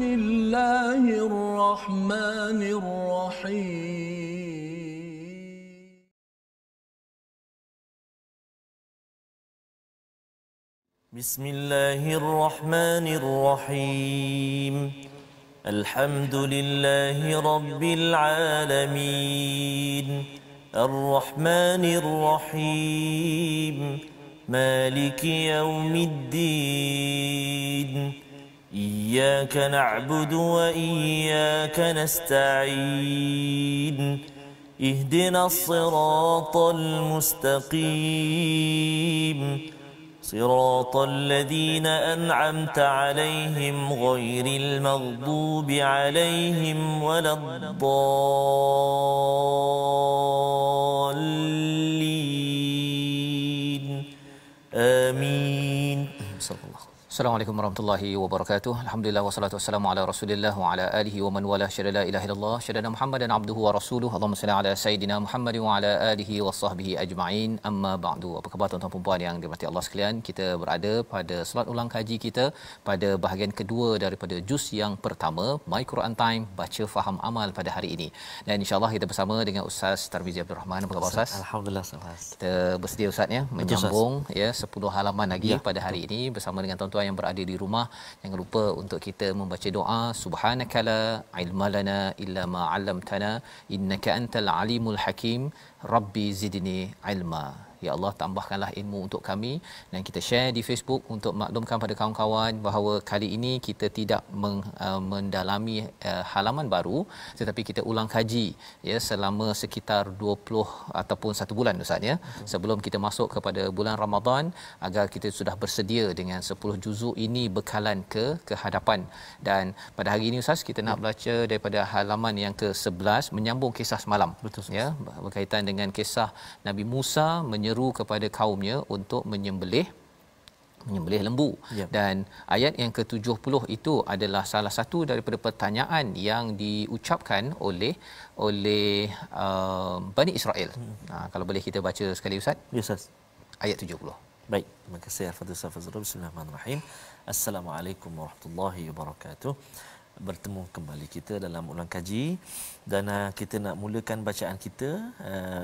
الله الرحمن الرحيم بسم الله الرحمن الرحيم الحمد لله رب العالمين الرحمن الرحيم مالك يوم الدين إياك نعبد وإياك نستعين اهدنا الصراط المستقيم صراط الذين أنعمت عليهم غير المغضوب عليهم ولا الضالين آمين. Assalamualaikum warahmatullahi wabarakatuh. Alhamdulillah wassalatu wassalamu ala Rasulillah wa ala alihi wa man wala syada la ilaha illallah syadana Muhammadan abduhu wa rasuluhu. Allahumma salli ala sayidina Muhammad wa ala alihi wa sahbihi ajma'in. Amma ba'du. Apa khabar tuan-tuan dan puan yang dirahmati Allah sekalian? Kita berada pada solat ulang kaji kita pada bahagian kedua daripada juz yang pertama, My Quran Time, baca faham amal pada hari ini. Dan insya-Allah kita bersama dengan Ustaz Tarmizi Abdul Rahman. Apa khabar Ustaz? Alhamdulillah Ustaz. Kita bersedia Ustaz ya menyambung ya 10 halaman lagi pada hari ini bersama dengan tuan-tuan yang berada di rumah. Jangan lupa untuk kita membaca doa subhanakala ilmalana illa ma 'allamtana innaka antal alimul hakim rabbi zidni ilma. Ya Allah, tambahkanlah ilmu untuk kami. Dan kita share di Facebook untuk maklumkan pada kawan-kawan bahawa kali ini kita tidak mendalami halaman baru, tetapi kita ulang kaji ya selama sekitar 20 ataupun 1 bulan Ustaz ya, sebelum kita masuk kepada bulan Ramadan, agar kita sudah bersedia dengan 10 juzuk ini bekalan ke hadapan. Dan pada hari ini Ustaz kita nak baca daripada halaman yang ke-11, menyambung kisah semalam. Betul, ya, berkaitan dengan kisah Nabi Musa menyeru kepada kaumnya untuk menyembelih lembu. Dan ayat yang ke-70 itu adalah salah satu daripada pertanyaan yang diucapkan oleh Bani Israel. Kalau boleh kita baca sekali Ustaz. Ya Ustaz. Ayat 70. Baik, terima kasih Al-Fatihah Ustaz. Bismillahirrahmanirrahim. Assalamualaikum warahmatullahi wabarakatuh. Bertemu kembali kita dalam ulang kaji, dan kita nak mulakan bacaan kita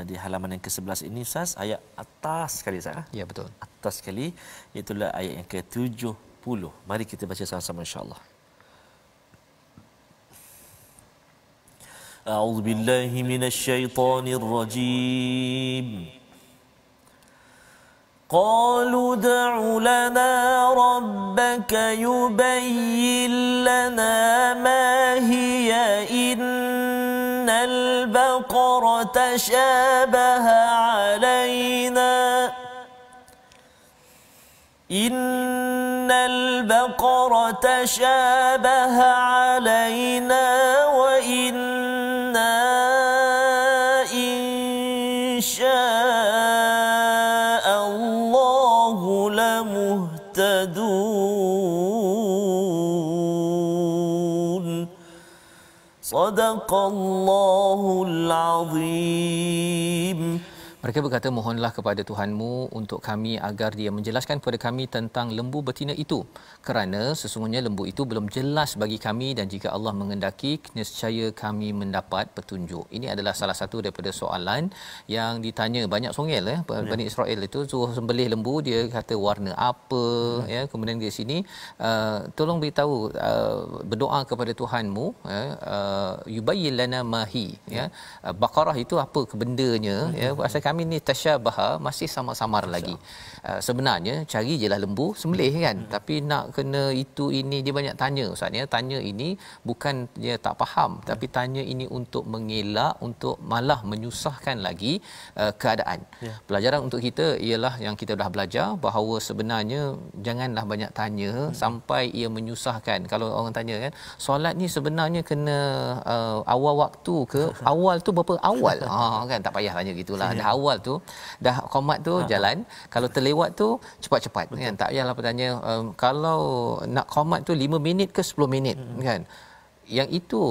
di halaman yang ke-11 ini Ustaz, ayat atas sekali Ustaz. Ya betul. Atas sekali, iaitu ayat yang ke-70. Mari kita baca sama-sama insya-Allah. A'udzu billahi minasy syaithanir rajim. قالوا ادع لنا ربك يبين لنا ما هي إن البقرة شابه علينا وإنا إن شاء الله لمهتدون صدق الله العظيم. Mereka berkata, mohonlah kepada Tuhanmu untuk kami agar dia menjelaskan kepada kami tentang lembu betina itu, kerana sesungguhnya lembu itu belum jelas bagi kami, dan jika Allah mengendaki nescaya kami mendapat petunjuk. Ini adalah salah satu daripada soalan yang ditanya banyak songel Bani Israel itu suruh sembelih lembu, dia kata warna apa ya. Kemudian di sini tolong beritahu, berdoa kepada Tuhanmu yubayyin lana mahi ya. Baqarah itu apa kebendanya ya. Pasal kami ni tasyabaha, masih samar-samar lagi. Sebenarnya cari jelah lembu sembelih kan, tapi nak kena itu ini, dia banyak tanya Ustaz ya. Tanya ini bukan dia tak faham, tapi tanya ini untuk mengelak, untuk malah menyusahkan lagi keadaan. Pelajaran untuk kita ialah yang kita dah belajar bahawa sebenarnya janganlah banyak tanya sampai ia menyusahkan. Kalau orang tanya kan, solat ni sebenarnya kena awal waktu ke awal tu berapa awal? Kan tak payah tanya gitulah. Dah awal tu, dah qomat tu jalan. Kalau terlewat tu cepat-cepat kan. Tak payahlah bertanya kalau nak qomat tu 5 minit ke 10 minit kan. yang itu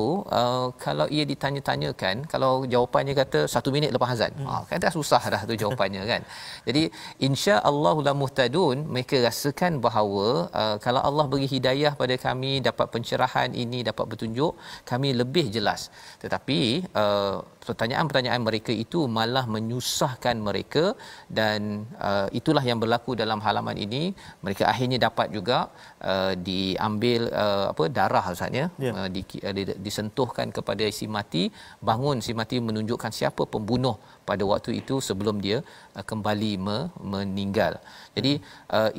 kalau ia ditanya-tanyakan, kalau jawapannya kata 1 minit lepas azan, kan dah susah dah tu jawapannya kan. Jadi insya-Allah la muhtadun, mereka rasakan bahawa kalau Allah beri hidayah pada kami, dapat pencerahan ini, dapat petunjuk, kami lebih jelas. Tetapi pertanyaan-pertanyaan mereka itu malah menyusahkan mereka, dan itulah yang berlaku dalam halaman ini. Mereka akhirnya dapat juga diambil darah Ustaz ya, disentuhkan kepada si mati, bangun si mati menunjukkan siapa pembunuh pada waktu itu sebelum dia kembali meninggal. Jadi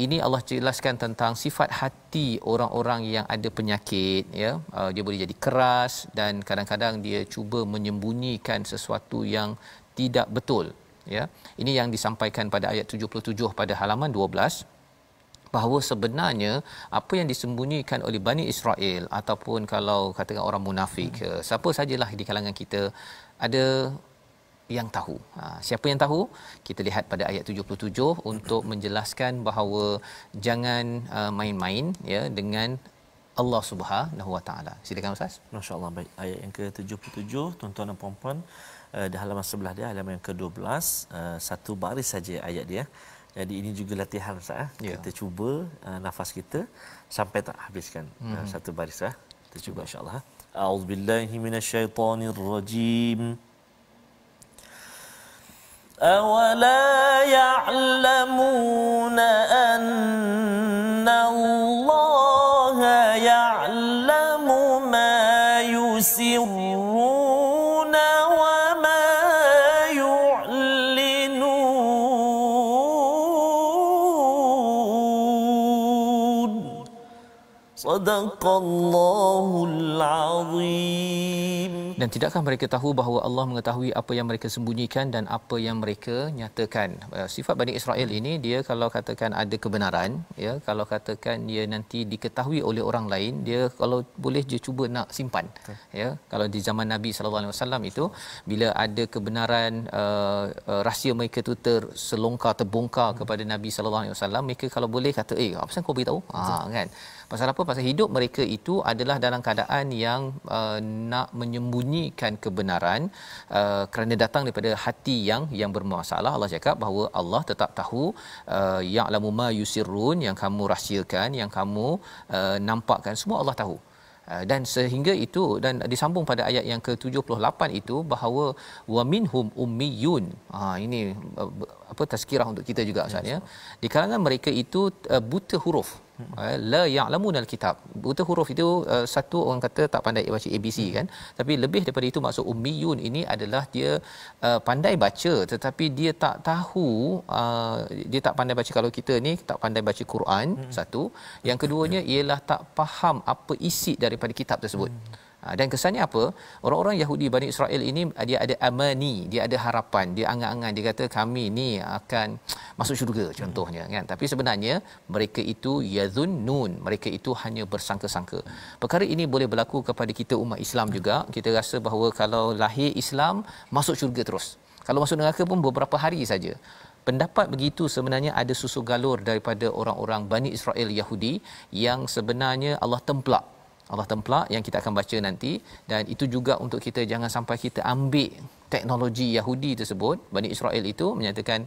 ini Allah jelaskan tentang sifat hati orang-orang yang ada penyakit ya. Dia boleh jadi keras, dan kadang-kadang dia cuba menyembunyikan sesuatu yang tidak betul ya. Ini yang disampaikan pada ayat 77 pada halaman 12, bahawa sebenarnya apa yang disembunyikan oleh Bani Israel, ataupun kalau katakan orang munafik, siapa sajalah di kalangan kita, ada yang tahu. Siapa yang tahu? Kita lihat pada ayat 77 untuk menjelaskan bahawa jangan main-main ya dengan Allah Subhanahu Wa Taala. Silakan Ustaz. Masya-Allah, baik. Ayat yang ke-77, tuan-tuan dan puan-puan, di halaman sebelah dia, halaman yang ke-12, satu baris saja ayat dia. Jadi ini juga latihan Ustaz. Ya. Kita cuba nafas kita sampai tak habiskan satu baris Kita cuba insya-Allah. A'udzubillahi minasyaitonirrajim. أَوَلَا يَعْلَمُونَ أَنَّ اللَّهَ يَعْلَمُ مَا يُسِرُّونَ وَمَا يُعْلِنُونَ صَدَقَ اللَّهُ الْعَظِيمُ. Dan tidakkah mereka tahu bahawa Allah mengetahui apa yang mereka sembunyikan dan apa yang mereka nyatakan? Sifat Bani Israel ini, dia kalau katakan ada kebenaran ya, kalau katakan dia nanti diketahui oleh orang lain, dia kalau boleh dia cuba nak simpan ya. Kalau di zaman Nabi sallallahu alaihi wasallam itu, bila ada kebenaran rahsia mereka tu terbongkar kepada Nabi sallallahu alaihi wasallam, mereka kalau boleh kata apa pasal kau beritahu kan. Pasal apa? Pasal hidup mereka itu adalah dalam keadaan yang nak menyembunyikan kebenaran kerana datang daripada hati yang bermasalah. Allah cakap bahawa Allah tetap tahu ya'lamu ma yusirrun, yang kamu rahsiakan, yang kamu nampakkan, semua Allah tahu. Dan sehingga itu, dan disambung pada ayat yang ke-78 itu, bahawa wa minhum ummiyun. Ini tazkirah untuk kita juga Ustaz ya. Di kalangan mereka itu buta huruf. La ya'lamun al-kitab. Buta huruf itu satu orang kata tak pandai baca ABC kan, tapi lebih daripada itu maksud ummiyun ini adalah dia pandai baca, tetapi dia tak tahu, dia tak pandai baca. Kalau kita ni tak pandai baca Quran, satu. Yang keduanya ialah tak faham apa isi daripada kitab tersebut. Dan kesannya apa? Orang-orang Yahudi Bani Israel ini, dia ada amani, dia ada harapan, dia angan-angan, dia kata kami ni akan masuk syurga contohnya kan. Tapi sebenarnya mereka itu yazunnun, mereka itu hanya bersangka-sangka. Perkara ini boleh berlaku kepada kita umat Islam juga. Kita rasa bahawa kalau lahir Islam masuk syurga terus. Kalau masuk neraka pun beberapa hari saja. Pendapat begitu sebenarnya ada susu galur daripada orang-orang Bani Israel Yahudi yang sebenarnya Allah templak yang kita akan baca nanti. Dan itu juga untuk kita, jangan sampai kita ambil teknologi Yahudi tersebut. Bani Israel itu menyatakan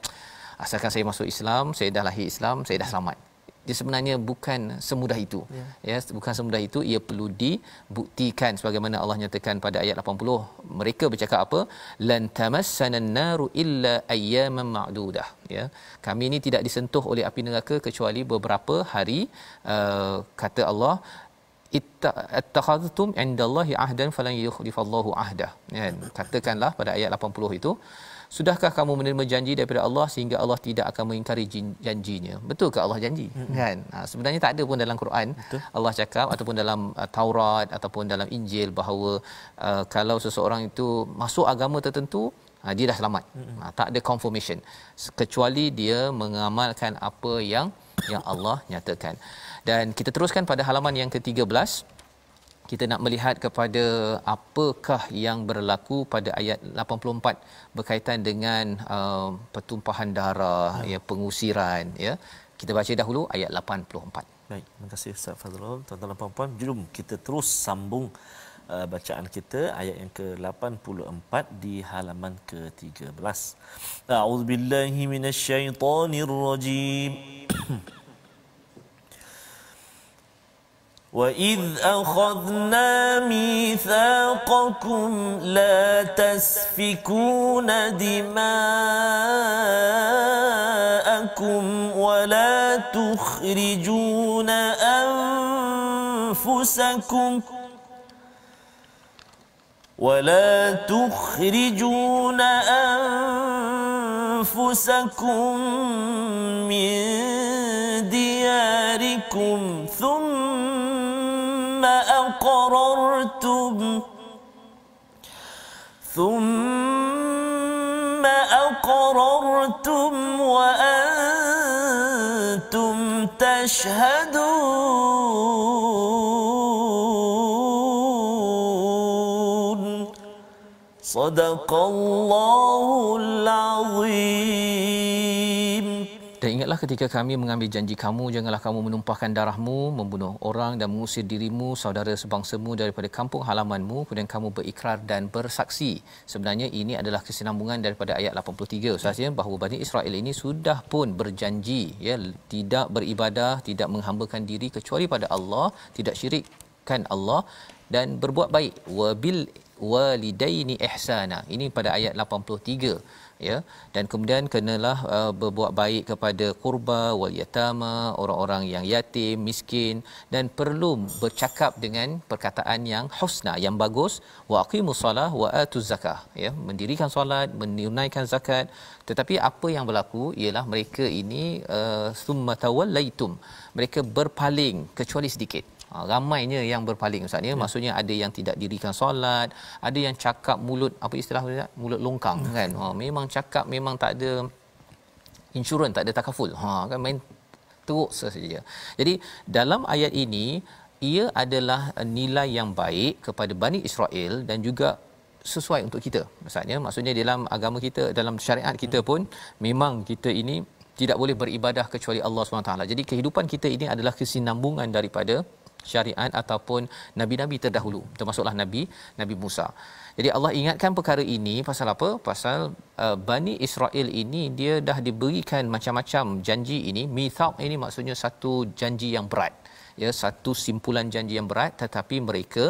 asalkan saya masuk Islam, saya dah lahir Islam, saya dah selamat. Dia sebenarnya bukan semudah itu. Ya, bukan semudah itu. Ia perlu dibuktikan sebagaimana Allah nyatakan pada ayat 80. Mereka bercakap apa? Lan tamassanan naru illa ayyaman ma'dudah. Ya. Kami ini tidak disentuh oleh api neraka kecuali beberapa hari. Kata Allah, ittakhadhtum indallahi ahdan falan yukhlifallahu ahdah. Ya, katakanlah pada ayat 80 itu, sudahkah kamu menerima janji daripada Allah sehingga Allah tidak akan mengingkari janjinya? Betul ke Allah janji? Kan? Sebenarnya tak ada pun dalam Quran. Betul. Allah cakap ataupun dalam Taurat ataupun dalam Injil bahawa kalau seseorang itu masuk agama tertentu, dia dah selamat. Tak ada confirmation kecuali dia mengamalkan apa yang Allah nyatakan. Dan kita teruskan pada halaman yang ke-13. Kita nak melihat kepada apakah yang berlaku pada ayat 84 berkaitan dengan pertumpahan darah, ya, pengusiran, ya. Kita baca dahulu ayat 84. Baik, terima kasih Ustaz Fazrul. Tuan-tuan dan puan-puan, jom kita terus sambung bacaan kita ayat yang ke-84 di halaman ke-13. A'udzubillahi minasyaitonirrajim. وَإِذْ أَخَذْنَا مِيثَاقَكُمْ لَا تَسْفِكُونَ دِمَاءَكُمْ وَلَا تُخْرِجُونَ أنفسكم من دياركم ثم أقررتم وأنتم تشهدون صدق الله العظيم. Dan ingatlah ketika kami mengambil janji kamu, janganlah kamu menumpahkan darahmu, membunuh orang dan mengusir dirimu, saudara sebangsamu daripada kampung halamanmu, kemudian kamu berikrar dan bersaksi. Sebenarnya ini adalah kesinambungan daripada ayat 83 Ustaz ya, bahawa Bani Israel ini sudah pun berjanji ya, tidak beribadah, tidak menghambakan diri kecuali pada Allah, tidak syirikkan Allah dan berbuat baik. Wabil walidaini ihsana. Ini pada ayat 83 ya, dan kemudian kenalah berbuat baik kepada qurba wal yatama, orang-orang yang yatim, miskin, dan perlu bercakap dengan perkataan yang husna, yang bagus. Wa aqimus solah wa atuz zakah ya, mendirikan solat, menunaikan zakat. Tetapi apa yang berlaku ialah mereka ini summa tawallaitum, mereka berpaling kecuali sedikit. Ramainya yang berpaling Ustaz ya. Maksudnya ada yang tidak dirikan solat, ada yang cakap mulut, apa istilah mulut longkang kan. Memang cakap memang tak ada insurans, tak ada takaful. Kan main teruk saja. Jadi dalam ayat ini ia adalah nilai yang baik kepada Bani Israel dan juga sesuai untuk kita. Maksudnya dalam agama kita, dalam syariat kita pun memang kita ini tidak boleh beribadah kecuali Allah SWT. Jadi kehidupan kita ini adalah kesinambungan daripada syariat ataupun nabi-nabi terdahulu, termasuklah Nabi Musa. Jadi Allah ingatkan perkara ini pasal apa? Pasal Bani Israel ini dia dah diberikan macam-macam janji ini. Mithaq ini maksudnya satu janji yang berat. Ya, satu simpulan janji yang berat, tetapi mereka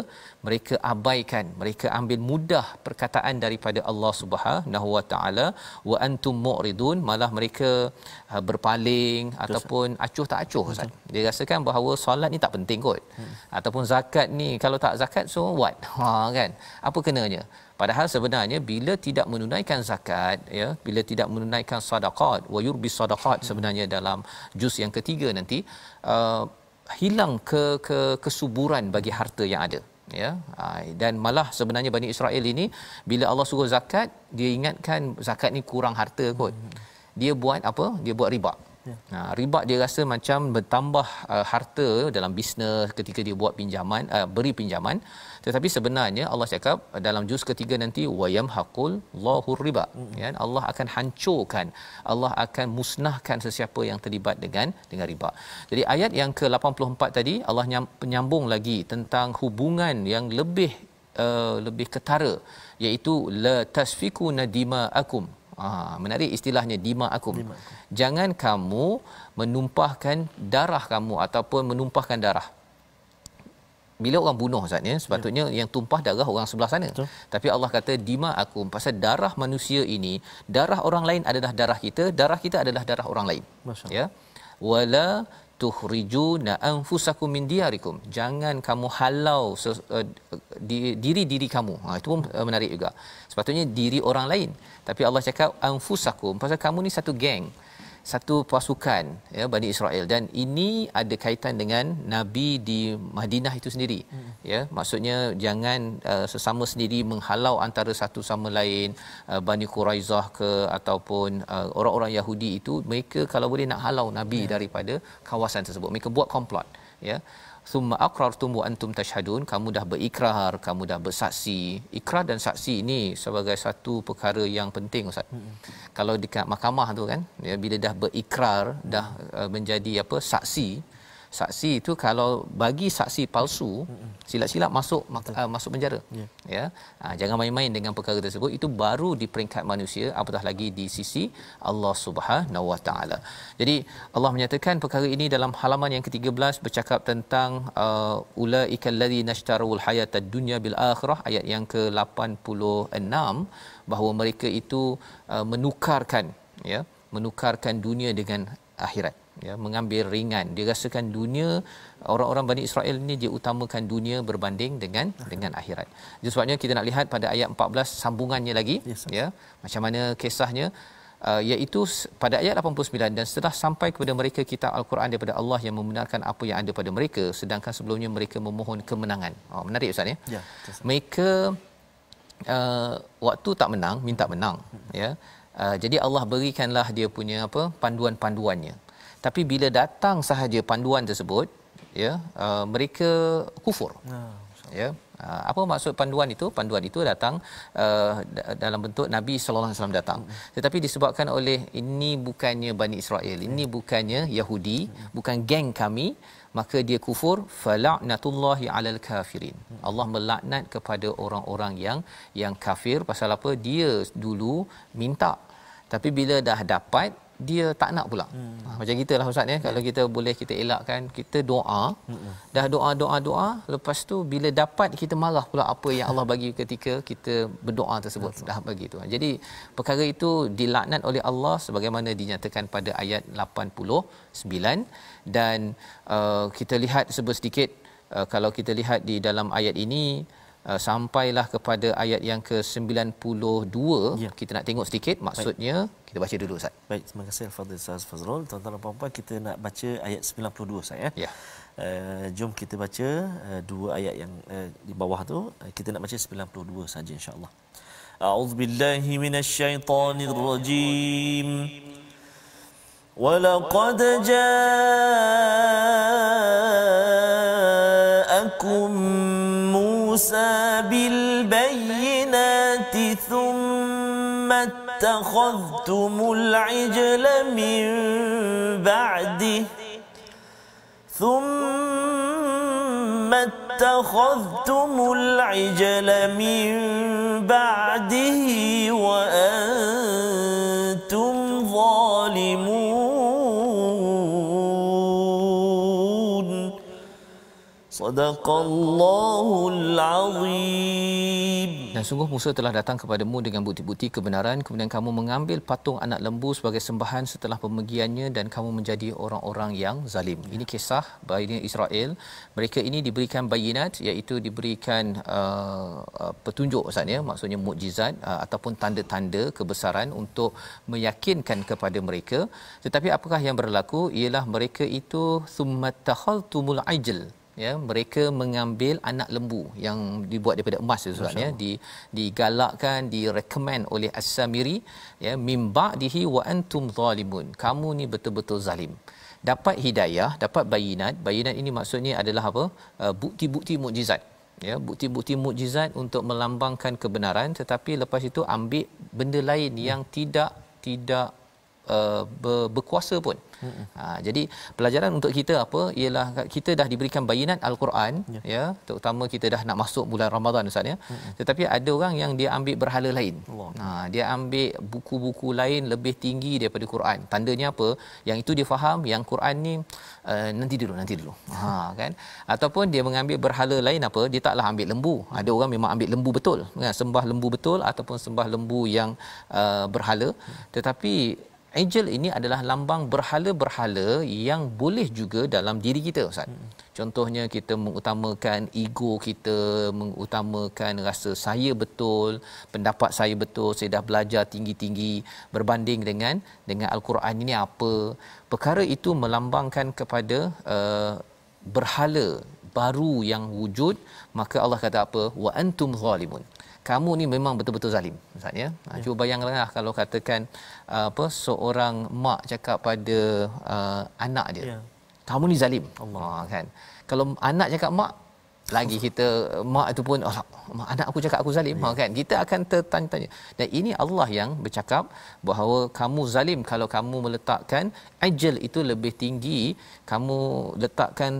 abaikan, mereka ambil mudah perkataan daripada Allah Subhanahu Wa Taala. Wa antum mu'ridun, malah mereka berpaling ataupun acuh tak acuh Ustaz. Dia rasakan bahawa solat ni tak penting kot. Ataupun zakat ni kalau tak zakat so what? Kan? Apa kenanya? Padahal sebenarnya bila tidak menunaikan zakat ya, bila tidak menunaikan sedekah, wa yurbi sadaqat, sebenarnya dalam juz yang ketiga nanti hilang kesuburan bagi harta yang ada ya. Dan malah sebenarnya Bani Israel ini bila Allah suruh zakat, dia ingatkan zakat ni kurang harta kot. Dia buat apa? Dia buat riba. Riba dia rasa macam bertambah harta dalam bisnes ketika dia buat pinjaman, beri pinjaman. Tetapi sebenarnya Allah cakap dalam juz ketiga nanti wayam haqul lahur riba ya, Allah akan hancurkan, Allah akan musnahkan sesiapa yang terlibat dengan riba. Jadi ayat yang ke-84 tadi Allah penyambung lagi tentang hubungan yang lebih ketara, iaitu la tasfikuna dima'akum. Menarik istilahnya dima'akum. Jangan kamu menumpahkan darah kamu ataupun menumpahkan darah. Bila orang bunuh Ustaz ya, sepatutnya yang tumpah darah orang sebelah sana. Betul. Tapi Allah kata dima'akum, pasal darah manusia ini, darah orang lain adalah darah kita adalah darah orang lain. Ya. Wala tukhrijuna anfusakum min diyarikum. Jangan kamu halau diri kamu. Itu pun menarik juga. Sepatutnya diri orang lain. Tapi Allah cakap anfusakum, pasal kamu ni satu geng, satu pasukan ya, Bani Israel, dan ini ada kaitan dengan Nabi di Madinah itu sendiri. Ya, maksudnya jangan sesama sendiri menghalau antara satu sama lain. Bani Quraizah ke ataupun orang-orang Yahudi itu, mereka kalau boleh nak halau Nabi daripada kawasan tersebut. Mereka buat komplot ya. Summa aqrartum wa antum tashhadun, kamu dah berikrar, kamu dah bersaksi. Ikrar dan saksi ini sebagai satu perkara yang penting Ustaz. Kalau dekat mahkamah tu kan ya, bila dah berikrar, dah menjadi saksi. saksi itu kalau bagi saksi palsu, silap-silap masuk penjara. Ya. Jangan main-main dengan perkara tersebut. Itu baru di peringkat manusia, apatah lagi di sisi Allah Subhanahu Wa Taala. Jadi Allah menyatakan perkara ini dalam halaman yang ke-13 bercakap tentang ulaikal ladzina ishtarul hayatad dunya bil akhirah, ayat yang ke-86, bahawa mereka itu menukarkan dunia dengan akhirat, ya, mengambil ringan. Dia rasakan dunia, orang-orang Bani Israel ini dia utamakan dunia berbanding dengan akhirat. Jadi sebabnya kita nak lihat pada ayat 14 sambungannya lagi, ya, macam mana kisahnya, iaitu pada ayat 89, dan setelah sampai kepada mereka kitab Al-Quran daripada Allah yang membenarkan apa yang ada pada mereka, sedangkan sebelumnya mereka memohon kemenangan. Menarik Ustaz, ya. Ya, mereka waktu tak menang minta menang, ya. Jadi Allah berikanlah dia punya panduan-panduannya. Tapi bila datang sahaja panduan tersebut, ya, mereka kufur. Ya. Apa maksud panduan itu? Panduan itu datang dalam bentuk Nabi sallallahu alaihi wasallam datang. Tetapi disebabkan oleh ini bukannya Bani Israel, ini bukannya Yahudi, bukan geng kami, maka dia kufur. Fala'natullahi 'alal kafirin. Allah melaknat kepada orang-orang yang kafir. Pasal apa? Dia dulu minta, tapi bila dah dapat dia tak nak pula. Macam kita lah Ustaz, ya. Kalau kita boleh kita elakkan, kita doa, dah doa, lepas tu bila dapat kita marah pula apa yang Allah bagi ketika kita berdoa tersebut. Dah bagi tu. Jadi perkara itu dilaknat oleh Allah sebagaimana dinyatakan pada ayat 89. Dan kita lihat sedikit, kalau kita lihat di dalam ayat ini, sampailah kepada ayat yang ke-92. Kita nak tengok sedikit maksudnya. Kita baca dulu Ustaz. Baik, terima kasih Al-Fadhil Ustaz Fazrul. Tuan-tuan dan puan-puan, kita nak baca ayat 92 Ustaz, ya. Ya. Jom kita baca dua ayat yang di bawah tu. Kita nak baca 92 saja insya-Allah. A'udzubillahi minasyaitonirrajim. وَلَقَدْ جَاءَكُم مُوسَى بِالْبَيِّنَاتِ ثُمَّ اتَّخَذْتُمُ الْعِجْلَ مِنْ بَعْدِهِ وَأَنْتُمْ ظَالِمُونَ. Sadaqallahul Azim. Dan sungguh Musa telah datang kepadamu dengan bukti-bukti kebenaran, kemudian kamu mengambil patung anak lembu sebagai sembahan setelah pemergiannya, dan kamu menjadi orang-orang yang zalim. Ini kisah Bani Israel. Mereka ini diberikan bayinat, iaitu diberikan petunjuk Ustaz, ya, maksudnya mukjizat ataupun tanda-tanda kebesaran untuk meyakinkan kepada mereka. Tetapi apakah yang berlaku ialah mereka itu summatakhaltumul ajl, ya, mereka mengambil anak lembu yang dibuat daripada emas itu Ustaz, ya, digalakkan, direkomend oleh As-Samiri, ya, mim ba'dihi wa antum zalimun. Kamu ni betul-betul zalim. Dapat hidayah, dapat bayinat ini maksudnya adalah apa? Bukti-bukti mukjizat, ya, bukti-bukti mukjizat untuk melambangkan kebenaran, tetapi lepas itu ambil benda lain yang tidak berkuasa pun. Jadi pelajaran untuk kita apa ialah kita dah diberikan bayinat Al-Quran, ya, terutama kita dah nak masuk bulan Ramadan Ustaz, ya. Tetapi ada orang yang dia ambil berhala lain. Dia ambil buku-buku lain lebih tinggi daripada Quran. Tandanya apa? Yang itu dia faham, yang Quran ni nanti dulu. Kan? Ataupun dia mengambil berhala lain apa? Dia taklah ambil lembu. Ada orang memang ambil lembu betul, kan? Sembah lembu betul ataupun sembah lembu yang berhala. Tetapi Angel ini adalah lambang berhala-berhala yang boleh juga dalam diri kita Ustaz. Contohnya kita mengutamakan ego kita, mengutamakan rasa saya betul, pendapat saya betul, saya dah belajar tinggi-tinggi berbanding dengan Al-Quran ini apa. Perkara itu melambangkan kepada berhala baru yang wujud, maka Allah kata apa? Wa antum zalimun. Kamu ni memang betul-betul zalim Ustaz, ya. Cuba bayangkanlah kalau katakan seorang mak cakap pada anak dia, kamu ni zalim. Allah, kan. Kalau anak cakap mak, lagi kita mak itu pun mak anak aku cakap aku zalim kan, kita akan tertanya-tanya. Dan ini Allah yang bercakap bahawa kamu zalim kalau kamu meletakkan ajal itu lebih tinggi, kamu letakkan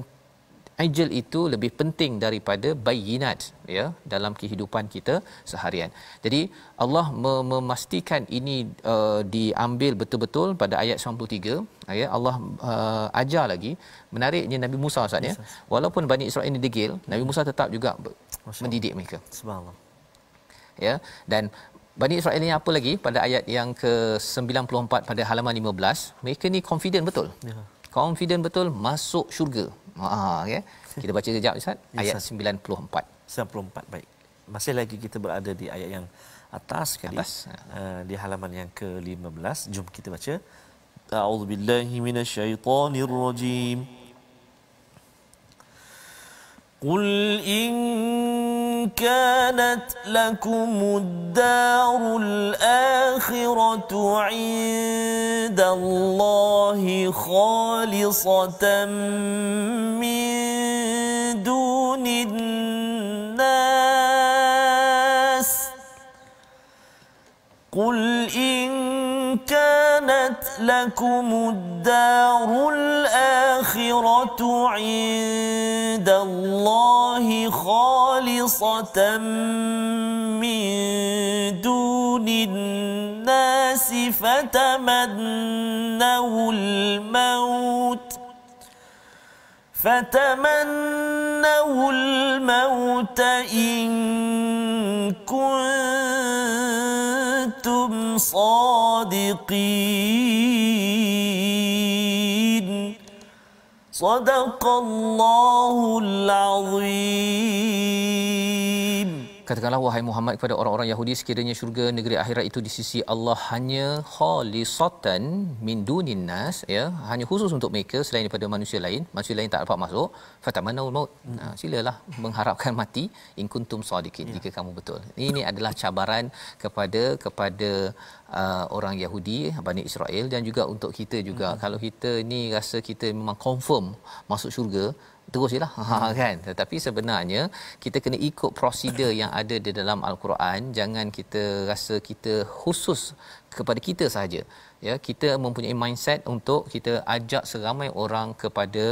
ajal itu lebih penting daripada bayinat ya dalam kehidupan kita seharian. Jadi Allah memastikan ini diambil betul-betul pada ayat 93 ya. Allah ajar lagi, menariknya Nabi Musa Ustaz ya, walaupun Bani Israel ini degil, Nabi Musa tetap juga mendidik mereka. Subhanallah. Ya, dan Bani Israel ini apa lagi pada ayat yang ke-94 pada halaman 15, mereka ni confident betul. Ya. Confident betul masuk syurga. Ya. Kita baca kejap Ustaz, ayat 94. 94 baik. Masih lagi kita berada di ayat yang atas sekali. Di halaman yang ke-15. Jom kita baca. A'udzubillahi minasyaitonirrajim. Qul in kanat lakumud darul akhiratu 'indallahi khalisatan min dunin nas. Qul in kanat lakumud darul akhiratu 'indallahi khalisatan min dunin nas fatamannawul maut in kuntum sadiqin. Sadaqallahul azim. Katakanlah wahai Muhammad kepada orang-orang Yahudi, sekiranya syurga negeri akhirat itu di sisi Allah hanya khalisatan min dunin nas ya, hanya khusus untuk mereka selain daripada manusia lain tak dapat masuk, fatamannawul maut. Silalah mengharapkan mati in kuntum sadiqin, jika kamu betul. Ini adalah cabaran kepada orang Yahudi Bani Israel dan juga untuk kita juga. Kalau kita ni rasa kita memang confirm masuk syurga, teruslah kan, tetapi sebenarnya kita kena ikut prosedur yang ada di dalam al-Quran. Jangan kita rasa kita khusus kepada kita sahaja ya. Kita mempunyai mindset untuk kita ajak seramai orang kepada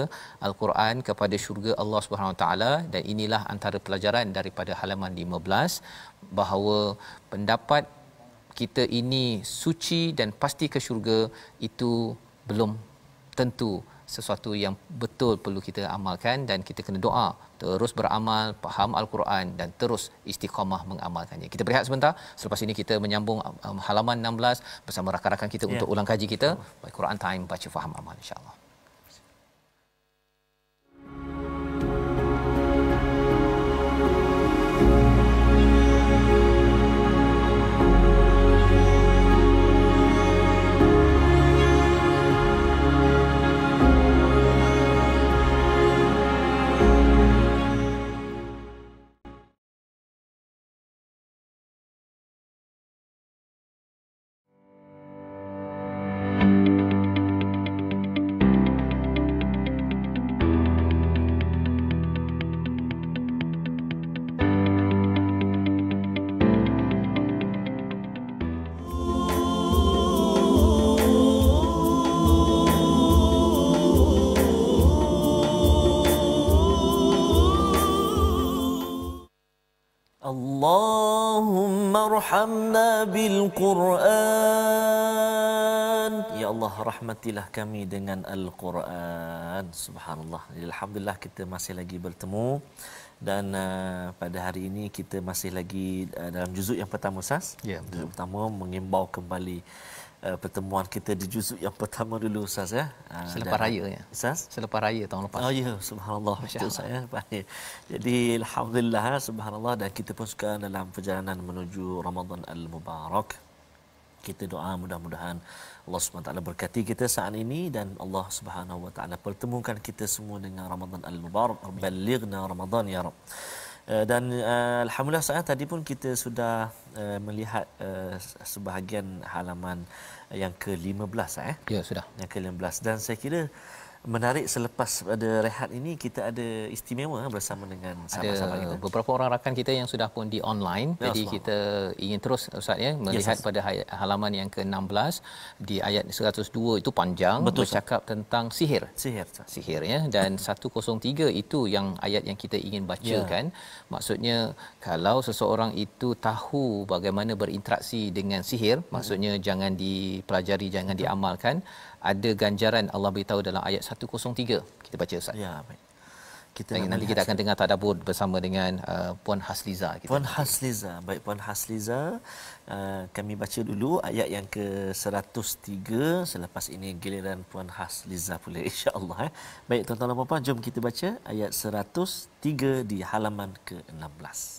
al-Quran, kepada syurga Allah Subhanahu Wa Taala. Dan inilah antara pelajaran daripada halaman 15 bahawa pendapat kita ini suci dan pasti ke syurga itu belum tentu sesuatu yang betul perlu kita amalkan, dan kita kena doa terus beramal, faham al-Quran dan terus istiqamah mengamalkannya. Kita berehat sebentar, selepas ini kita menyambung halaman 16 bersama rakan-rakan kita untuk ulang kaji kita. Baik, Quran Time, baca faham amal insya-Allah. Allahumma arhamna bil Quran. Ya Allah, rahmatilah kami dengan Al-Quran. Subhanallah. Alhamdulillah kita masih lagi bertemu, dan pada hari ini kita masih lagi dalam juzuk yang pertama Ustaz. Ya, juzuk pertama mengimbau kembali pertemuan kita di juzuk yang pertama dulu Ustaz ya. Selepas raya ya. Ustaz? Selepas raya tahun lepas. Oh ya, subhanallah. Betul saya. Jadi alhamdulillah subhanallah, dan kita pun sekarang dalam perjalanan menuju Ramadan al-Mubarak. Kita doa mudah-mudahan Allah Subhanahu Wa Taala berkati kita saat ini, dan Allah Subhanahu Wa Taala pertemukan kita semua dengan Ramadan al-Mubarak. Balighna Ramadan ya Rabb. Dan alhamdulillah saat tadi pun kita sudah melihat sebahagian halaman yang ke-15 Ya, sudah. Yang ke-15, dan saya kira Menarik, selepas pada rehat ini kita ada istimewa bersama dengan sahabat-sahabat kita. Ada beberapa orang rakan kita yang sudah pun di online. Jadi kita ingin terus Ustaz ya melihat pada halaman yang ke-16 di ayat 102 itu panjang. Betul, bercakap tentang sihir. Sihir ya, dan 103 itu yang ayat yang kita ingin bacakan. Maksudnya kalau seseorang itu tahu bagaimana berinteraksi dengan sihir, maksudnya jangan dipelajari, jangan diamalkan. Ada ganjaran Allah beritahu dalam ayat 103. Kita baca Ustaz. Ya, baik. Nanti kita akan dengar tadabbur bersama dengan Puan Hasliza kita. Puan Hasliza. Baik, Puan Hasliza, kami baca dulu ayat yang ke-103. Selepas ini giliran Puan Hasliza pula, insya-Allah. Baik, tuan-tuan dan puan-puan, jom kita baca ayat 103 di halaman ke-16.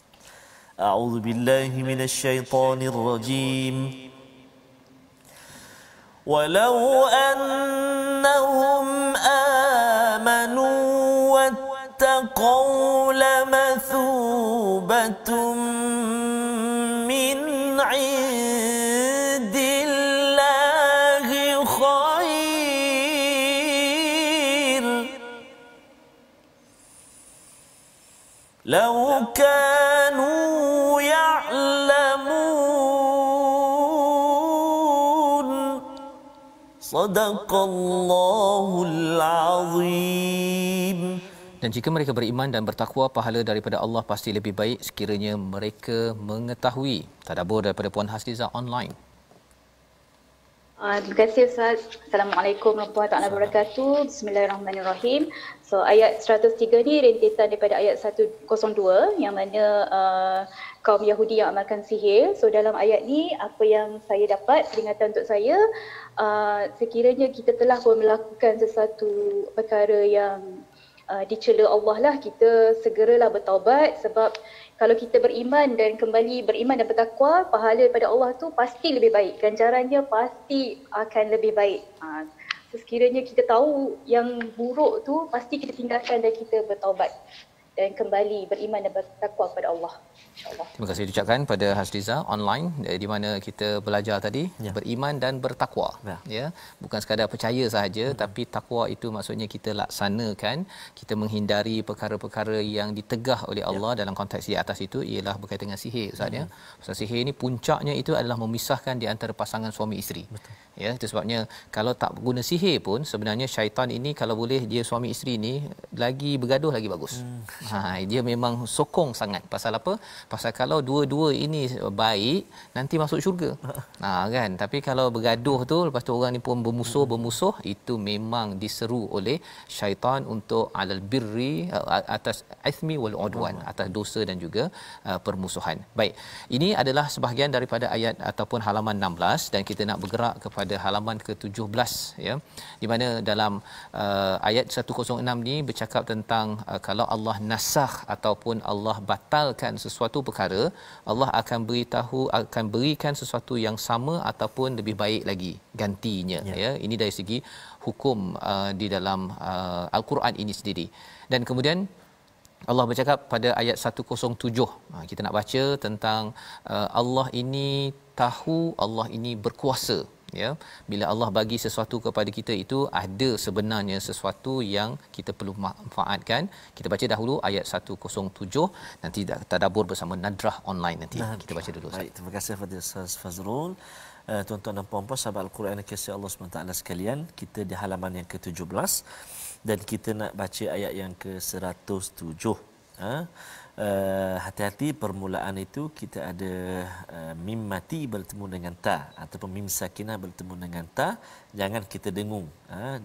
A'udzubillahi minasyaitonirrajim. ولو أنهم آمنوا واتقوا لمثوبة من عند الله خير لو كانوا Sadaqallahul Azim. Dan jika mereka beriman dan bertakwa, pahala daripada Allah pasti lebih baik sekiranya mereka mengetahui. Tadabbur daripada Puan Hasliza online. Terima kasih Ustaz. Assalamualaikum warahmatullahi wabarakatuh. Bismillahirrahmanirrahim. So ayat 103 ni rentetan daripada ayat 102 yang mana kaum Yahudi yang amalkan sihir. So dalam ayat ni apa yang saya dapat, peringatan untuk saya, sekiranya kita telah pun melakukan sesuatu perkara yang dicela Allah lah, kita segeralah bertaubat, sebab kalau kita beriman dan kembali beriman dan bertakwa, pahala daripada Allah tu pasti lebih baik, ganjarannya pasti akan lebih baik. Sekiranya kita tahu yang buruk tu, pasti kita tinggalkan dan kita bertaubat dan kembali beriman dan bertakwa kepada Allah, insya-Allah. Terima kasih diucapkan pada Hasliza online di mana kita belajar tadi beriman dan bertakwa. Ya, bukan sekadar percaya sahaja, tapi takwa itu maksudnya kita laksanakan, kita menghindari perkara-perkara yang ditegah oleh Allah. Dalam konteks di atas itu ialah berkaitan dengan sihir Ustaz ya. Pasal sihir ini puncaknya itu adalah memisahkan di antara pasangan suami isteri. Betul. Ya, itu sebabnya kalau tak guna sihir pun sebenarnya syaitan ini kalau boleh dia suami isteri ni lagi bergaduh lagi bagus. Dia memang sokong sangat. Pasal apa? Pasal kalau dua-dua ini baik, nanti masuk syurga. Kan? Tapi kalau bergaduh tu, lepas tu orang ni pun bermusuh, itu memang diseru oleh syaitan untuk alal birri, atas ithmi wal udwan, atas dosa dan juga permusuhan. Baik. Ini adalah sebahagian daripada ayat ataupun halaman 16 dan kita nak bergerak kepada halaman ke-17 ya. Di mana dalam ayat 106 ni bercakap tentang kalau Allah nasakh ataupun Allah batalkan sesuatu perkara, Allah akan berikan sesuatu yang sama ataupun lebih baik lagi gantinya ya. Ini dari segi hukum di dalam Al-Quran ini sendiri. Dan kemudian Allah bercakap pada ayat 107. Kita nak baca tentang Allah ini tahu, Allah ini berkuasa ya. Bila Allah bagi sesuatu kepada kita itu ada sebenarnya sesuatu yang kita perlu manfaatkan. Kita baca dahulu ayat 107, nanti tadabbur bersama Nadrah online nanti. Kita baca dulu. Baik, terima kasih kepada Ustaz Fazrul. Tuan-tuan dan puan-puan sahabat Al-Quran yang kasih Allah SWT sekalian, kita di halaman yang ke-17 dan kita nak baca ayat yang ke-107. Hati-hati permulaan itu kita ada mim mati bertemu dengan ta ataupun mim sakinah bertemu dengan ta, jangan kita dengung.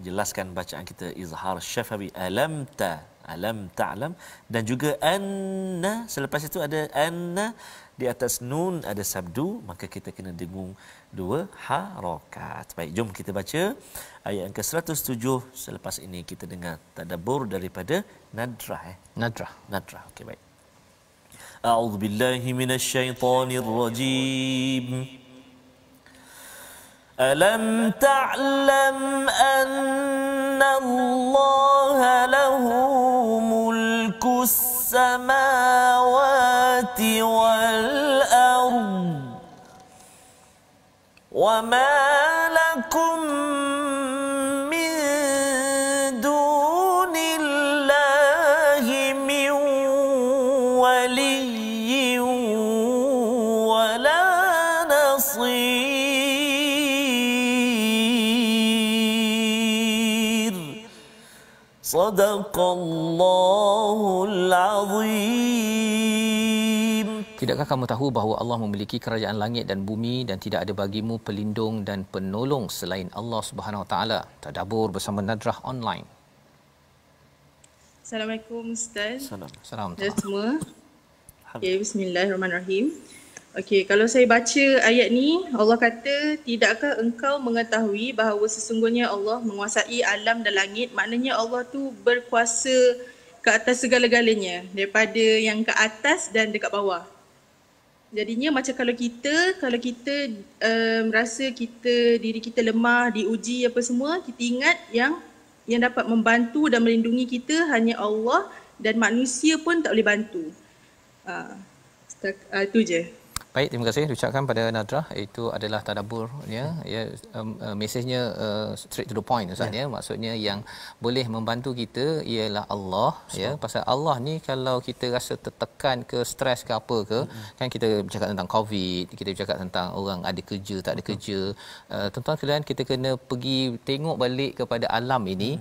Jelaskan bacaan kita, izhar syafawi, alam ta'lam, dan juga anna, selepas itu ada anna, di atas nun ada sabdu, maka kita kena dengung dua harakat. Baik, jom kita baca ayat yang ke-107. Selepas ini kita dengar tadabbur daripada Nadrah. Nadrah. Okey, baik. A'udzu billahi minasyaitonir rajim. Alam ta'lam anna Allah lahu mulkus samawati wal ard wa ma lakum min Sadaqallahul Azim. Tidakkah kamu tahu bahawa Allah memiliki kerajaan langit dan bumi dan tidak ada bagimu pelindung dan penolong selain Allah Subhanahu Wa Taala? Tadabbur bersama Nadrah Online. Assalamualaikum Ustaz. Salam. Semua. Okay, bismillahirrahmanirrahim. Okey, kalau saya baca ayat ni, Allah kata, tidakkah engkau mengetahui bahawa sesungguhnya Allah menguasai alam dan langit? Maknanya Allah tu berkuasa ke atas segala-galanya, daripada yang ke atas dan dekat bawah. Jadinya macam kalau kita rasa diri kita lemah, diuji apa semua, kita ingat yang dapat membantu dan melindungi kita hanya Allah, dan manusia pun tak boleh bantu. Itu je. Baik, terima kasih diucapkan pada Nadrah. Itu adalah tadabbur ya, mesejnya straight to the point Ustaz ya. Maksudnya yang boleh membantu kita ialah Allah ya. Pasal Allah ni kalau kita rasa tertekan ke, stres ke apa ke, kan kita bercakap tentang COVID, kita bercakap tentang orang ada kerja tak ada kerja. Tuan-tuan sekalian, kita kena pergi tengok balik kepada alam ini.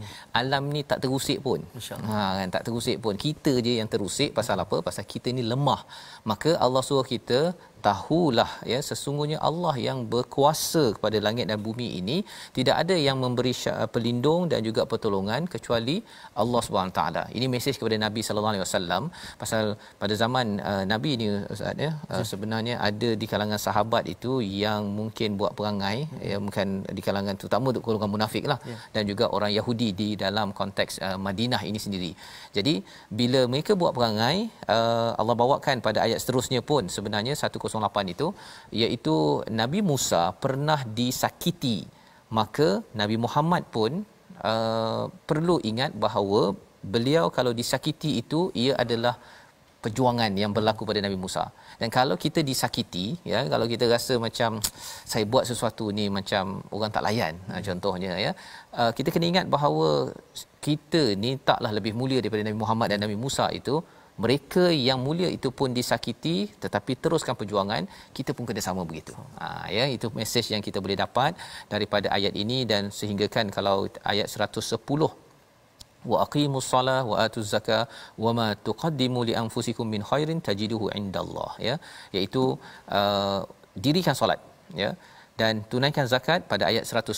Alam ni tak terusik pun. Kan tak terusik pun. Kita je yang terusik. Pasal apa? Pasal kita ni lemah. Maka Allah suruh kita tahulah ya, sesungguhnya Allah yang berkuasa kepada langit dan bumi ini, tidak ada yang memberi pelindung dan juga pertolongan kecuali Allah Subhanahu taala. Ini mesej kepada Nabi sallallahu alaihi wasallam. Pasal pada zaman Nabi ni Ustaz ya, sebenarnya ada di kalangan sahabat itu yang mungkin buat perangai ya, bukan di kalangan terutama untuk golongan munafiklah, dan juga orang Yahudi di dalam konteks Madinah ini sendiri. Jadi bila mereka buat perangai, Allah bawakan pada ayat seterusnya pun sebenarnya 108 itu, iaitu Nabi Musa pernah disakiti. Maka Nabi Muhammad pun perlu ingat bahawa beliau kalau disakiti itu ia adalah perjuangan yang berlaku pada Nabi Musa. Dan kalau kita disakiti ya, kalau kita rasa macam saya buat sesuatu ni macam orang tak layan contohnya ya, kita kena ingat bahawa kita ni taklah lebih mulia daripada Nabi Muhammad dan Nabi Musa itu. Mereka yang mulia itu pun disakiti tetapi teruskan perjuangan, kita pun kena sama begitu. Ya, itu mesej yang kita boleh dapat daripada ayat ini. Dan sehinggakan kalau ayat 110, wa aqimus solah wa atuz zakah wa ma tuqaddimu li anfusikum min khairin tajiduhu indallah ya, iaitu dirikan solat ya dan tunaikan zakat pada ayat 110,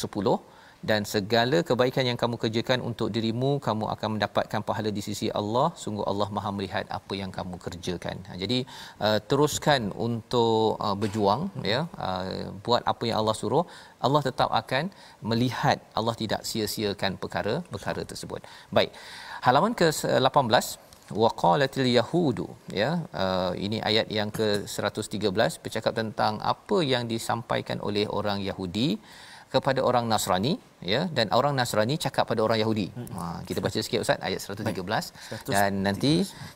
dan segala kebaikan yang kamu kerjakan untuk dirimu, kamu akan mendapatkan pahala di sisi Allah. Sungguh Allah Maha melihat apa yang kamu kerjakan. Jadi teruskan untuk berjuang ya, buat apa yang Allah suruh. Allah tetap akan melihat. Allah tidak sia-siakan perkara tersebut. Baik. Halaman ke-18, waqalatil yahudu ya, ini ayat yang ke-113 bercakap tentang apa yang disampaikan oleh orang Yahudi kepada orang Nasrani ya, dan orang Nasrani cakap pada orang Yahudi. Kita baca sikit Ustaz ayat 113. Dan nanti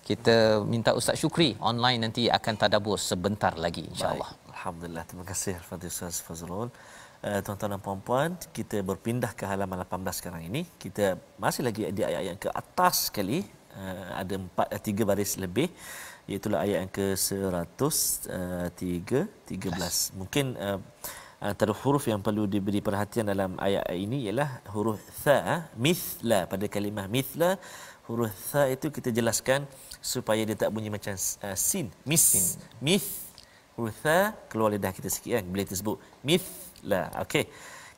kita minta Ustaz Syukri online nanti akan tadabbur sebentar lagi insya-Allah. Alhamdulillah, terima kasih Al-Fadhil Ustaz Fazrul. Tuan-tuan dan puan-puan, kita berpindah ke halaman 18 sekarang ini. Kita masih lagi di ayat yang ke atas sekali, ada 3 baris lebih, iaitu ayat yang ke 113. Mungkin antara huruf yang perlu diberi perhatian dalam ayat ini ialah huruf tha, mithla. Pada kalimah mithla, huruf tha itu kita jelaskan supaya dia tak bunyi macam sin, mith. Huruf tha keluar lidah kita sikit kan bila kita sebut mithla. Okey,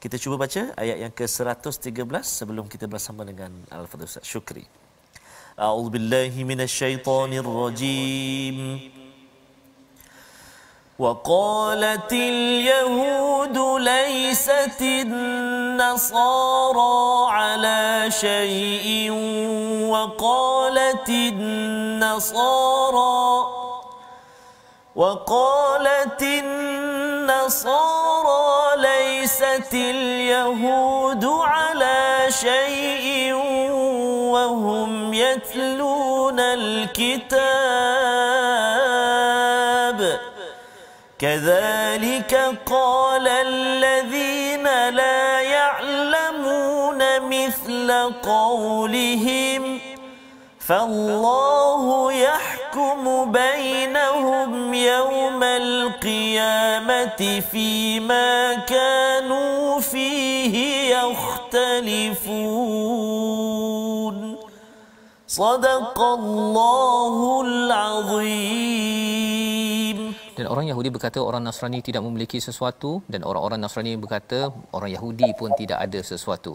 kita cuba baca ayat yang ke 113 sebelum kita bersama dengan Al-Fadhil Ustaz Syukri. A'udzubillahi minasyaitonirrajim. وقالت اليهود ليست النصارى على شيء وقالت النصارى ليست اليهود على شيء وهم يتلون الكتاب كذلك قال الذين لا يعلمون مثل قولهم فالله يحكم بينهم يوم القيامة فيما كانوا فيه يختلفون. Sadaqallahul Azim. Dan orang Yahudi berkata orang Nasrani tidak memiliki sesuatu, dan orang-orang Nasrani berkata orang Yahudi pun tidak ada sesuatu.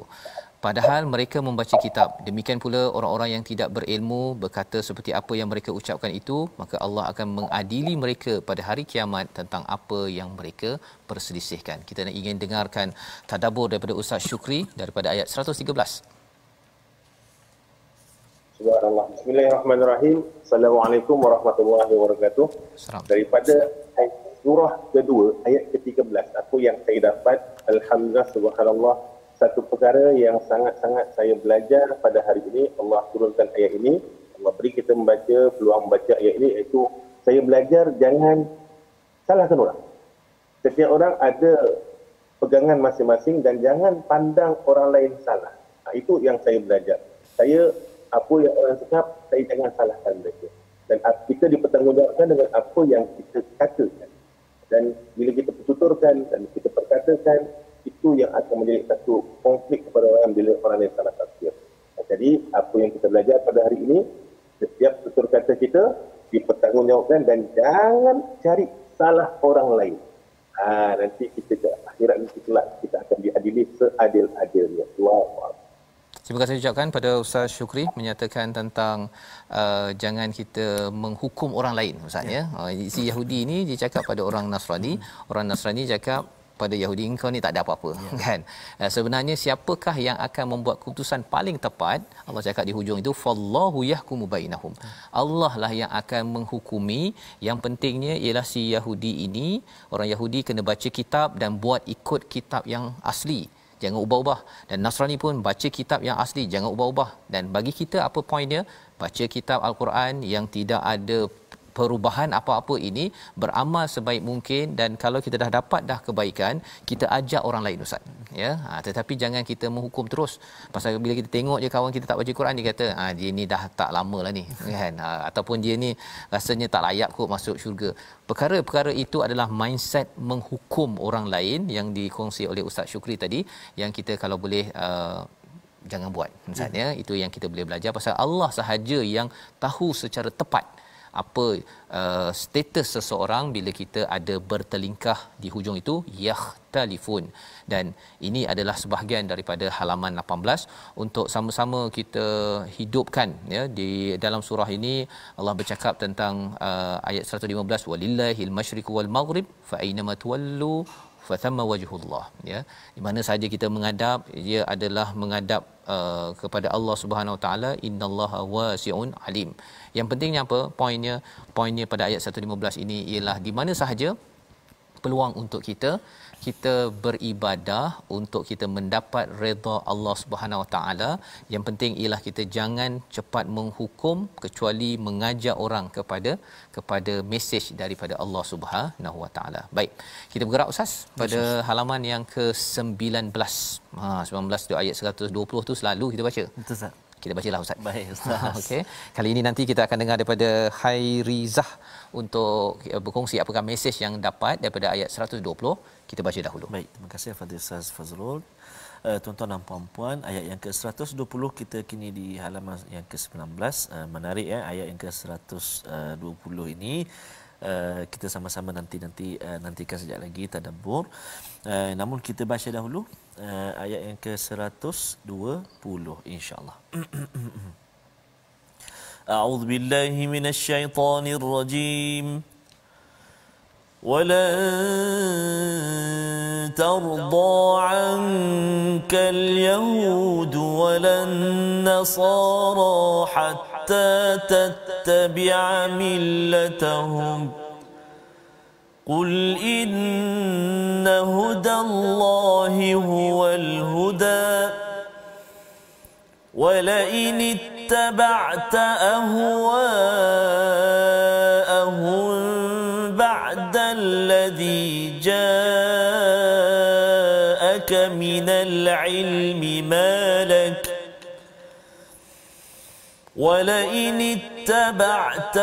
Padahal mereka membaca kitab. Demikian pula orang-orang yang tidak berilmu berkata seperti apa yang mereka ucapkan itu, maka Allah akan mengadili mereka pada hari kiamat tentang apa yang mereka perselisihkan. Kita nak ingin dengarkan tadabbur daripada Ustaz Syukri daripada ayat 113. Subhanallah. Bismillahirrahmanirrahim. Assalamualaikum warahmatullahi wabarakatuh. Daripada ayat surah kedua, ayat ke-13, apa yang saya dapat, alhamdulillah, subhanallah, satu perkara yang sangat-sangat saya belajar pada hari ini, Allah turunkan ayat ini, Allah beri kita membaca, peluang membaca ayat ini, iaitu saya belajar jangan salahkan orang. Setiap orang ada pegangan masing-masing dan jangan pandang orang lain salah. Itu yang saya belajar. Saya, apa yang orang cakap, saya jangan salahkan mereka. Dan kita dipertanggungjawabkan dengan apa yang kita katakan. Dan bila kita pertuturkan dan kita perkatakan, itu yang akan menjadi satu konflik kepada orang bila orang lain salah tafsir. Jadi, apa yang kita belajar pada hari ini, setiap tutur kata kita dipertanggungjawabkan dan jangan cari salah orang lain. Nanti kita ke akhirat nanti kelak kita akan diadili seadil-adilnya. Wow. Terima kasih ucapkan pada Ustaz Syukri menyatakan tentang jangan kita menghukum orang lain, Ustaz, ya. Si Yahudi ni dia cakap pada orang Nasrani, orang Nasrani cakap pada Yahudi, engkau ni tak ada apa-apa, kan. Sebenarnya siapakah yang akan membuat keputusan paling tepat? Allah cakap di hujung itu, fallahu yahkumu bainahum. Allah lah yang akan menghukumi. Yang pentingnya ialah si Yahudi ini, orang Yahudi kena baca kitab dan buat ikut kitab yang asli, jangan ubah-ubah. Dan Nasrani pun baca kitab yang asli, jangan ubah-ubah. Dan bagi kita apa poinnya? Baca kitab Al-Quran yang tidak ada perubahan apa-apa ini, beramal sebaik mungkin, dan kalau kita dah dapat dah kebaikan, kita ajak orang lain, Ustaz, ya. Tetapi jangan kita menghukum terus. Pasal bila kita tengok je kawan kita tak baca Quran, dia kata dia ni dah tak lama lah ni, kan. Ataupun dia ni rasanya tak layak kot masuk syurga. Perkara-perkara itu adalah mindset menghukum orang lain yang dikongsi oleh Ustaz Syukri tadi, yang kita kalau boleh jangan buat, Ustaz, ya. Itu yang kita boleh belajar, pasal Allah sahaja yang tahu secara tepat apa status seseorang bila kita ada bertelingkah di hujung itu, yakhtalifun. Dan ini adalah sebahagian daripada halaman 18 untuk sama-sama kita hidupkan, ya. Di dalam surah ini Allah bercakap tentang ayat 115, walillahil masyriqu wal maghrib fa aynama tuwallu fathamma wajhullah, ya. Di mana saja kita menghadap, ia adalah menghadap kepada Allah Subhanahu Wa Taala, innallaha wasi'un alim. Yang pentingnya apa? Poinnya pada ayat 115 ini ialah di mana sahaja peluang untuk kita beribadah, untuk kita mendapat redha Allah Subhanahu Wa Taala. Yang penting ialah kita jangan cepat menghukum kecuali mengajak orang kepada mesej daripada Allah Subhanahu Wa Taala. Baik, kita bergerak, Ustaz, pada halaman yang ke-19. 19 tu ayat 120 tu selalu kita baca. Betul, Ustaz. Kita bacalah, Ustaz. Baik, Ustaz. Okey. Kali ini nanti kita akan dengar daripada Hairizah untuk berkongsi apakah mesej yang dapat daripada ayat 120. Kita baca dahulu. Baik, terima kasih Fadil Ustaz Fazrul. Tuan-tuan dan puan-puan, ayat yang ke-120 kita kini di halaman yang ke-19. Menarik, ya, ayat yang ke-120 ini. Kita sama-sama nantikan sekejap lagi tadabbur. Namun kita baca dahulu ayat yang ke-120 insya-Allah. A'udzu billahi minasyaitonir rajim. ولن ترضى عنك اليهود ولا النصارى حتى تتبع ملتهم قل إن هدى الله هو الهدى ولئن اتبعت أهواءهم بعد الذي جاءك من العلم ما لك ولئن اتبعت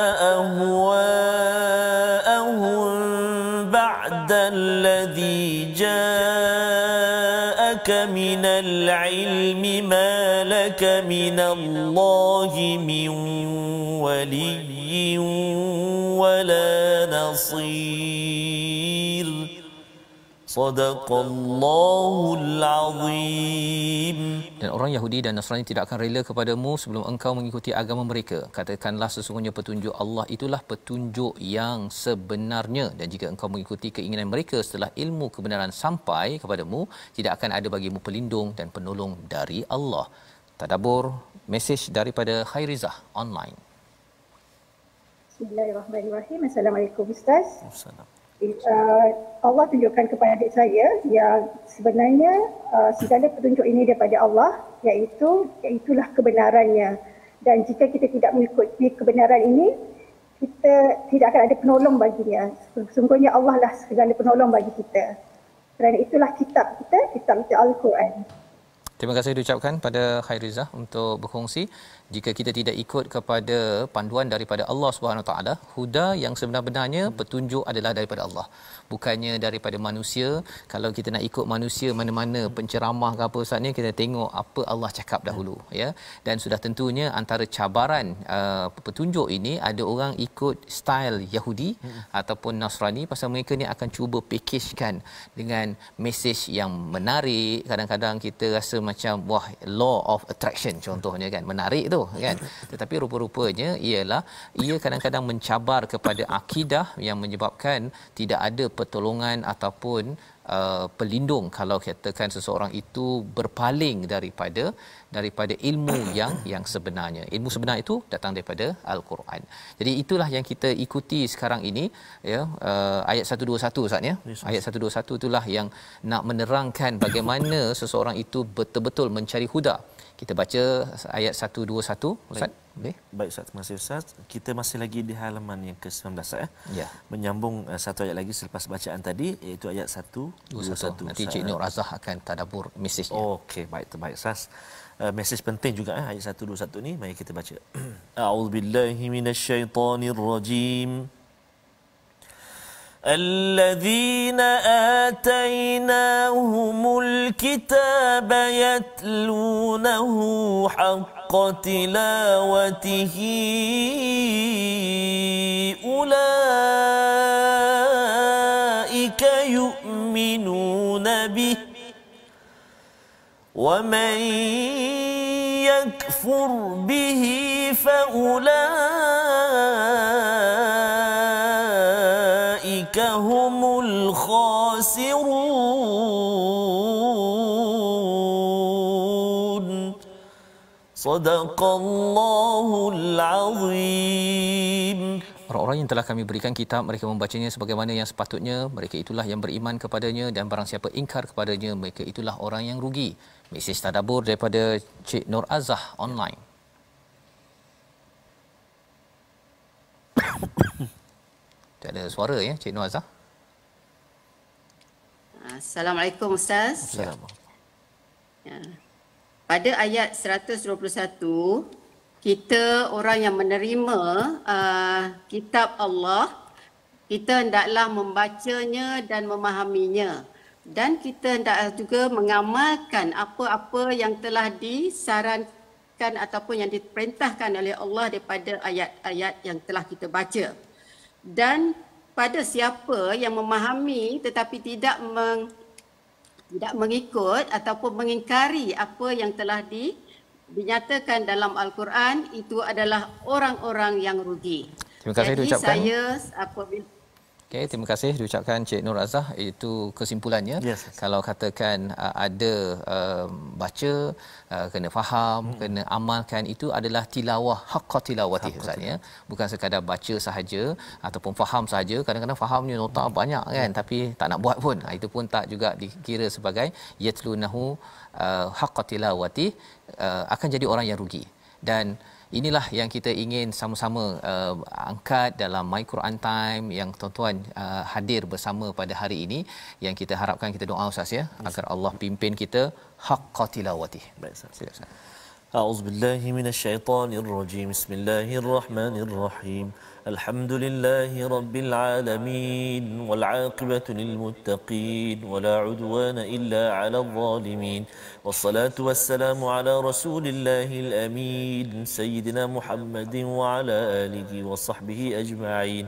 أهواءهم بعد الذي جاءك جاءك من العلم ما لك من الله من ولي ولا نصير صدق الله العظيم. Dan orang Yahudi dan Nasrani tidak akan rela kepadamu sebelum engkau mengikuti agama mereka. Katakanlah sesungguhnya petunjuk Allah itulah petunjuk yang sebenarnya, dan jika engkau mengikuti keinginan mereka setelah ilmu kebenaran sampai kepadamu, tidak akan ada bagimu pelindung dan penolong dari Allah. Tadabbur, mesej daripada Khairizah online. Bismillahirrahmanirrahim. Assalamualaikum Ustaz. Assalamualaikum. Allah tunjukkan kepada adik saya yang sebenarnya segala petunjuk ini daripada Allah, itulah kebenarannya, dan jika kita tidak mengikuti kebenaran ini, kita tidak akan ada penolong baginya. Sesungguhnya Allah lah segala penolong bagi kita. Kerana itulah kitab kita Al-Quran. Terima kasih diucapkan pada Khairizah untuk berkongsi. Jika kita tidak ikut kepada panduan daripada Allah Subhanahu Wa Taala, huda yang sebenar-benarnya petunjuk adalah daripada Allah, bukannya daripada manusia. Kalau kita nak ikut manusia mana-mana penceramah ke apa saatnya, kita tengok apa Allah cakap dahulu, ya. Dan sudah tentunya antara cabaran petunjuk ini, ada orang ikut style Yahudi ataupun Nasrani, pasal mereka ni akan cuba package-kan dengan mesej yang menarik. Kadang-kadang kita rasa macam wah, law of attraction contohnya kan, menarik tu kan, tetapi rupa-rupanya ia kadang-kadang mencabar kepada akidah yang menyebabkan tidak ada pertolongan ataupun pelindung kalau katakan seseorang itu berpaling daripada ilmu yang sebenarnya. Ilmu sebenar itu datang daripada Al-Quran. Jadi itulah yang kita ikuti sekarang ini, ya. Ayat 121 Ustaz, ya. Ayat 121 itulah yang nak menerangkan bagaimana seseorang itu betul-betul mencari huda. Kita baca ayat 121 Ustaz. Boleh? Baik Ustaz, terima kasih Ustaz. Kita masih lagi di halaman yang ke-19 ya. Menyambung satu ayat lagi selepas bacaan tadi, iaitu ayat 121. Nanti Cik Nur Razah akan tadabbur mesejnya. Okey, baik, terbaik Ustaz. Mesej penting juga ayat 121 ni, mari kita baca. A'udzubillahi minasyaitonirrajim. الذين آتيناهم الكتاب يتلونه حق تلاوته أولئك يؤمنون به ومن يكفر به فأولئك هم الخاسرون صدق الله العظيم. Orang-orang yang telah kami berikan kitab, mereka membacanya sebagaimana yang sepatutnya, mereka itulah yang beriman kepadanya, dan barang siapa ingkar kepadanya, mereka itulah orang yang rugi. Mesej tadabbur daripada Cik Nur Azah online. Tak ada suara ya Cik Nur Azah. Assalamualaikum Ustaz. Assalamualaikum. Ya. Pada ayat 121, kita orang yang menerima kitab Allah, kita hendaklah membacanya dan memahaminya, dan kita hendaklah juga mengamalkan apa-apa yang telah disarankan ataupun yang diperintahkan oleh Allah daripada ayat-ayat yang telah kita baca. Dan pada siapa yang memahami tetapi tidak mengikut ataupun mengingkari apa yang telah dinyatakan dalam Al-Quran, itu adalah orang-orang yang rugi. Terima kasih diucapkan. Saya apabila terima kasih diucapkan Cik Nur Azah. Itu kesimpulannya. Yes. Kalau katakan ada baca, kena faham, kena amalkan, itu adalah tilawah, haqqa tilawati Ustaz, ya. Bukan sekadar baca sahaja ataupun faham sahaja. Kadang-kadang fahamnya nota banyak kan, tapi tak nak buat pun. Itu pun tak juga dikira sebagai yatlunahu haqqa tilawati, akan jadi orang yang rugi. Dan inilah yang kita ingin sama-sama angkat dalam My Quran Time yang tuan-tuan hadir bersama pada hari ini, yang kita harapkan, kita doa Ustaz, ya, agar Allah pimpin kita haqqa tilawati. Baik Ustaz. أعوذ بالله من الشيطان الرجيم بسم الله الرحمن الرحيم الحمد لله رب العالمين والعاقبة للمتقين ولا عدوان إلا على الظالمين والصلاة والسلام على رسول الله الأمين سيدنا محمد وعلى آله وصحبه أجمعين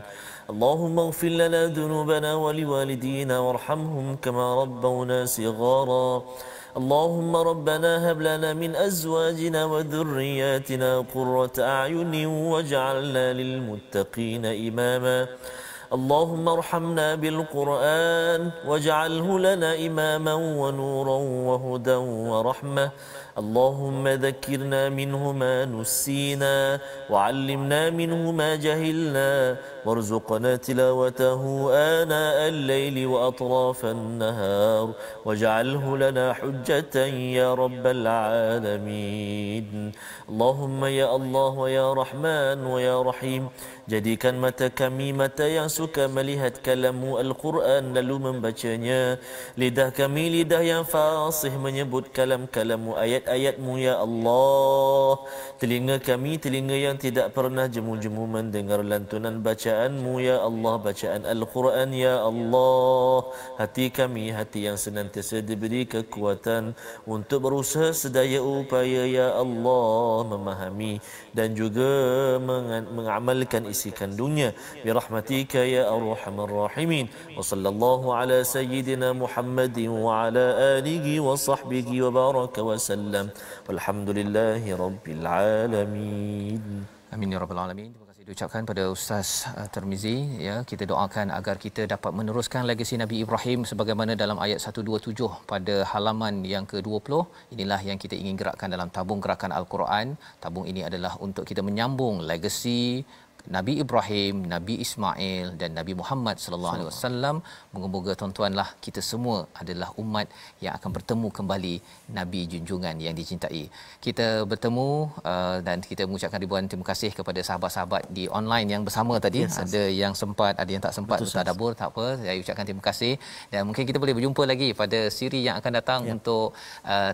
اللهم اغفر لنا ذنوبنا ولوالدينا وارحمهم كما ربونا صغارا اللهم ربنا هب لنا من أزواجنا وذرياتنا قرة أعين واجعلنا للمتقين إماما اللهم ارحمنا بالقرآن واجعله لنا إماما ونورا وهدى ورحمة اللهم ذكرنا منه ما نسينا وعلمنا منه ما جهلنا وارزقنا تلاوته آناء الليل وأطراف النهار واجعله لنا حجة يا رب العالمين اللهم يا الله ويا رحمن ويا رحيم jadikan mata kami mata yang suka melihat kalam-Mu Al-Quran lalu membacanya, lidah kami lidah yang fasih menyebut kalam-kalam-Mu ayat-ayat-Mu ya Allah, telinga kami telinga yang tidak pernah jemu-jemu mendengar lantunan bacaan-Mu ya Allah, bacaan Al-Quran ya Allah, hati kami hati yang senantiasa diberi kekuatan untuk berusaha sedaya upaya ya Allah memahami dan juga mengamalkan isi kandungnya birahmatika ya arhamar rahimin wa sallallahu ala sayyidina Muhammadin wa ala alihi wa sahbihi wa baraka wa sallam walhamdulillahi rabbil alamin. Amin ya rabbal alamin. Terima kasih diucapkan pada Ustaz Tirmizi, ya, kita doakan agar kita dapat meneruskan legasi Nabi Ibrahim sebagaimana dalam ayat 127 pada halaman yang ke-20. Inilah yang kita ingin gerakkan dalam tabung gerakan Al-Quran. Tabung ini adalah untuk kita menyambung legasi Nabi Ibrahim, Nabi Ismail dan Nabi Muhammad sallallahu alaihi wasallam. Moga-moga tuan-tuanlah kita semua adalah umat yang akan bertemu kembali Nabi junjungan yang dicintai. Kita bertemu dan kita mengucapkan ribuan terima kasih kepada sahabat-sahabat di online yang bersama tadi. Yes, ada yang sempat, ada yang tak sempat bertadabbur, tak apa. Saya ucapkan terima kasih dan mungkin kita boleh berjumpa lagi pada siri yang akan datang untuk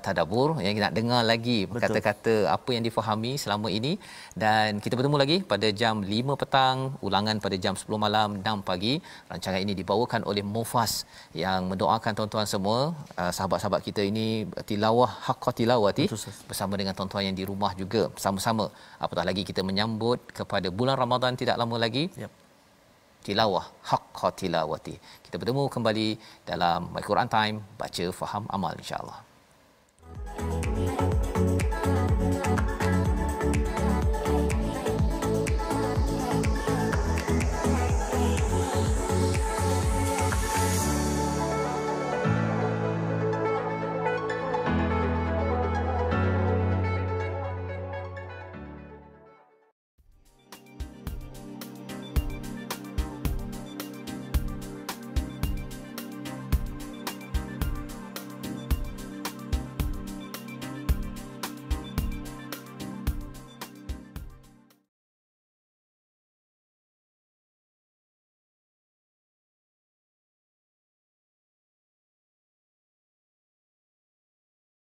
tadabbur, yang nak dengar lagi kata-kata apa yang difahami selama ini, dan kita bertemu lagi pada jam 5 petang, ulangan pada jam 10 malam, 6 pagi. Rancangan ini dibawakan oleh Mufas yang mendoakan tuan-tuan semua, sahabat-sahabat kita ini tilawah haqqa tilawati bersama dengan tuan-tuan yang di rumah juga sama-sama. Apatah lagi kita menyambut kepada bulan Ramadan tidak lama lagi. Tilawah haqqa tilawati. Kita bertemu kembali dalam My Quran Time, baca faham amal insya-Allah.